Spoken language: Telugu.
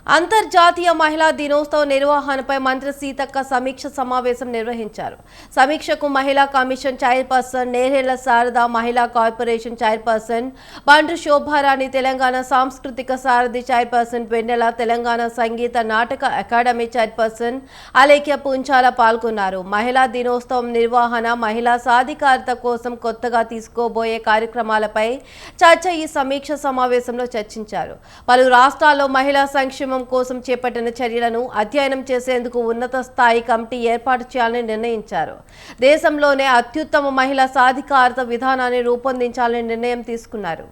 అంతర్జాతీయ మహిళా దినోత్సవ నిర్వహణపై మంత్రి సీతక్క సమీక్ష సమావేశం నిర్వహించారు. సమీక్షకు మహిళా కమిషన్ చైర్పర్సన్ నేరేళ్ల శారద, మహిళా కార్పొరేషన్ చైర్పర్సన్ బండ్రు శోభారాణి, తెలంగాణ సాంస్కృతిక సారథి చైర్పర్సన్ వెన్నెల, తెలంగాణ సంగీత నాటక అకాడమీ చైర్పర్సన్ అలేఖ్య పుంచాల పాల్గొన్నారు. మహిళా దినోత్సవం నిర్వహణ, మహిళా సాధికారత కోసం కొత్తగా తీసుకోబోయే కార్యక్రమాలపై చర్చ ఈ సమీక్ష సమావేశంలో చర్చించారు. పలు రాష్ట్రాల్లో మహిళా సంక్షేమ కోసం చేపట్టిన చర్యలను అధ్యయనం చేసేందుకు ఉన్నత స్థాయి కమిటీ ఏర్పాటు చేయాలని నిర్ణయించారు. దేశంలోనే అత్యుత్తమ మహిళా సాధికారత విధానాన్ని రూపొందించాలని నిర్ణయం తీసుకున్నారు.